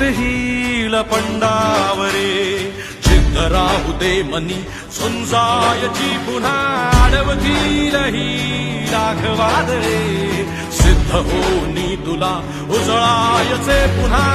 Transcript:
उठहील पंडावरे जिद्द राहू दे मनी झुंजायची पुन्हा अडवतील ही राघवादरे सिद्ध होनी तुला उजळायचे पुन्हा